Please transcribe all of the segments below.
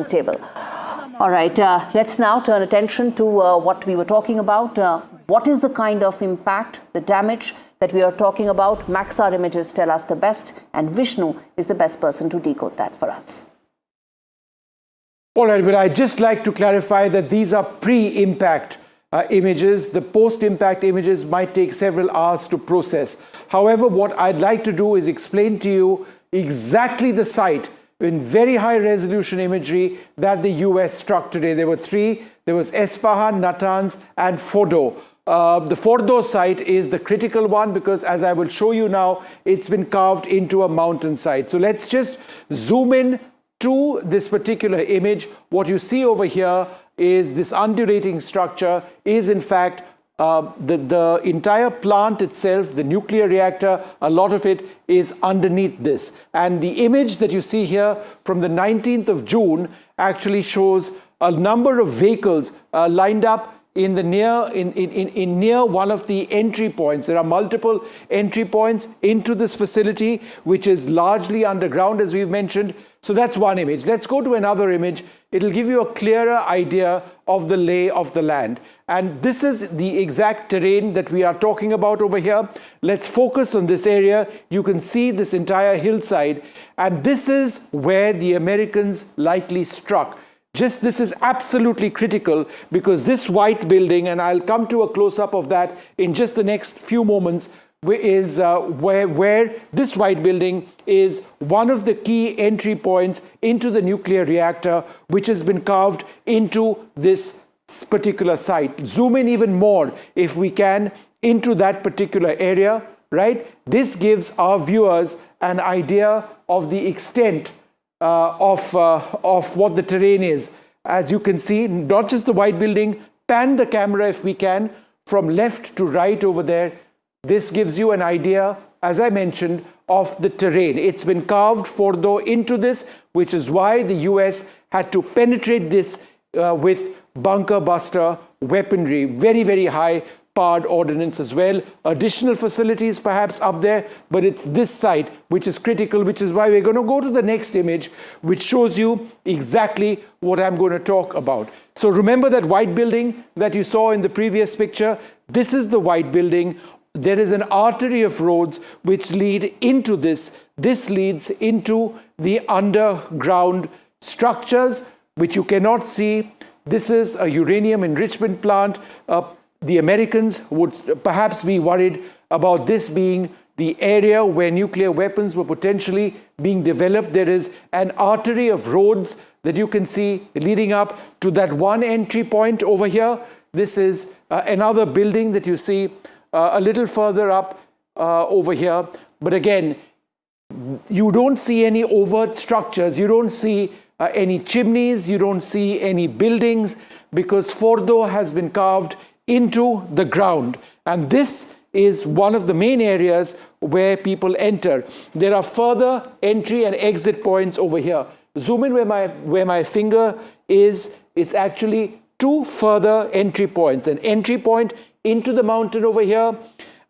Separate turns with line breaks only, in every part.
table. All right, let's now turn attention to what we were talking about. What is the kind of impact, the damage that we are talking about? Maxar images tell us the best, and Vishnu is the best person to decode that for us.
All right, but I'd just like to clarify that these are pre-impact images. The post-impact images might take several hours to process. However, what I'd like to do is explain to you exactly the site in very high resolution imagery that the US struck today. There were three. There was Isfahan, Natanz and Fordow. The Fordow site is the critical one because, as I will show you now, it's been carved into a mountainside. So let's just zoom in to this particular image. What you see over here is this undulating structure is in fact the entire plant itself, the nuclear reactor, a lot of it is underneath this. And the image that you see here from the 19th of June actually shows a number of vehicles lined up in the near one of the entry points. There are multiple entry points into this facility, which is largely underground, as we've mentioned. So that's one image. Let's go to another image. It'll give you a clearer idea of the lay of the land. And this is the exact terrain that we are talking about over here. Let's focus on this area. You can see this entire hillside. And this is where the Americans likely struck. This is absolutely critical because this white building, and I'll come to a close-up of that in just the next few moments, is where this white building is one of the key entry points into the nuclear reactor, which has been carved into this particular site. Zoom in even more, if we can, into that particular area, right? This gives our viewers an idea of the extent of what the terrain is. As you can see, not just the white building, pan the camera if we can, from left to right over there. This gives you an idea, as I mentioned, of the terrain. It's been carved, Fordow, into this, which is why the US had to penetrate this with bunker buster weaponry, very, very high powered ordnance as well. Additional facilities perhaps up there, but it's this site which is critical, which is why we're going to go to the next image, which shows you exactly what I'm going to talk about. So remember that white building that you saw in the previous picture? This is the white building. There is an artery of roads which lead into this. This leads into the underground structures, which you cannot see. This is a uranium enrichment plant. The Americans would perhaps be worried about this being the area where nuclear weapons were potentially being developed. There is an artery of roads that you can see leading up to that one entry point over here. This is another building that you see a little further up over here. But again, you don't see any overt structures. You don't see any chimneys. You don't see any buildings because Fordow has been carved into the ground. And this is one of the main areas where people enter. There are further entry and exit points over here. Zoom in where my finger is. It's actually two further entry points. An entry point into the mountain over here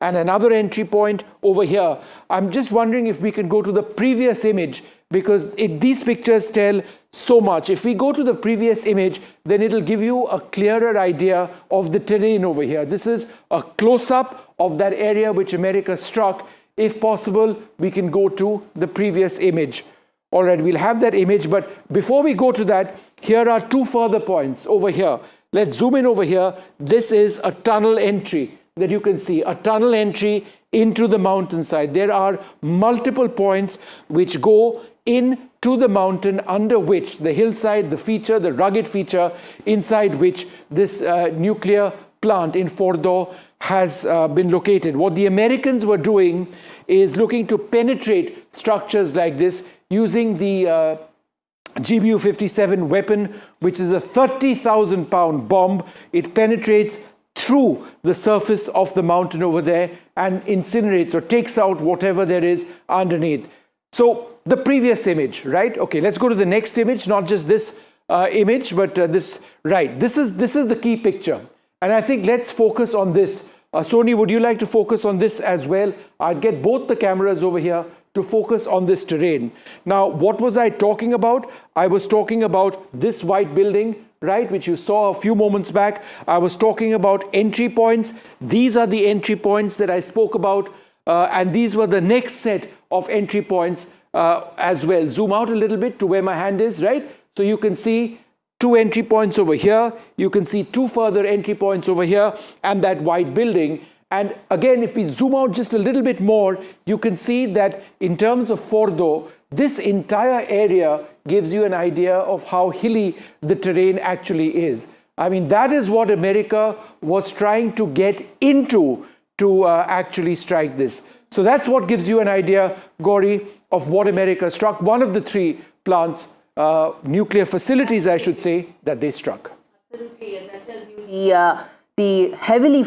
and another entry point over here. I'm just wondering if we can go to the previous image because these pictures tell so much. If we go to the previous image, then it'll give you a clearer idea of the terrain over here. This is a close-up of that area which America struck. If possible, we can go to the previous image. All right, we'll have that image, but before we go to that, here are two further points over here. Let's zoom in over here. This is a tunnel entry that you can see, a tunnel entry into the mountainside. There are multiple points which go into the mountain under which the hillside, the feature, the rugged feature inside which this nuclear plant in Fordow has been located. What the Americans were doing is looking to penetrate structures like this using the GBU-57 weapon, which is a 30,000-pound bomb. It penetrates through the surface of the mountain over there and incinerates or takes out whatever there is underneath. So the previous image, right? Okay, let's go to the next image, not just this image, but this, right. This is the key picture. And I think let's focus on this. Sony, would you like to focus on this as well? I'd get both the cameras over here to focus on this terrain. Now, what was I talking about? I was talking about this white building, right, which you saw a few moments back. I was talking about entry points. These are the entry points that I spoke about, and these were the next set of entry points as well. Zoom out a little bit to where my hand is, right? So you can see 2 entry points over here. You can see 2 further entry points over here and that white building. And again, if we zoom out just a little bit more, you can see that in terms of Fordow, this entire area gives you an idea of how hilly the terrain actually is. I mean, that is what America was trying to get into to actually strike this. So that's what gives you an idea, Gauri, of what America struck. One of the 3 plants, nuclear facilities, I should say, that they struck.
Absolutely, and that tells you the heavily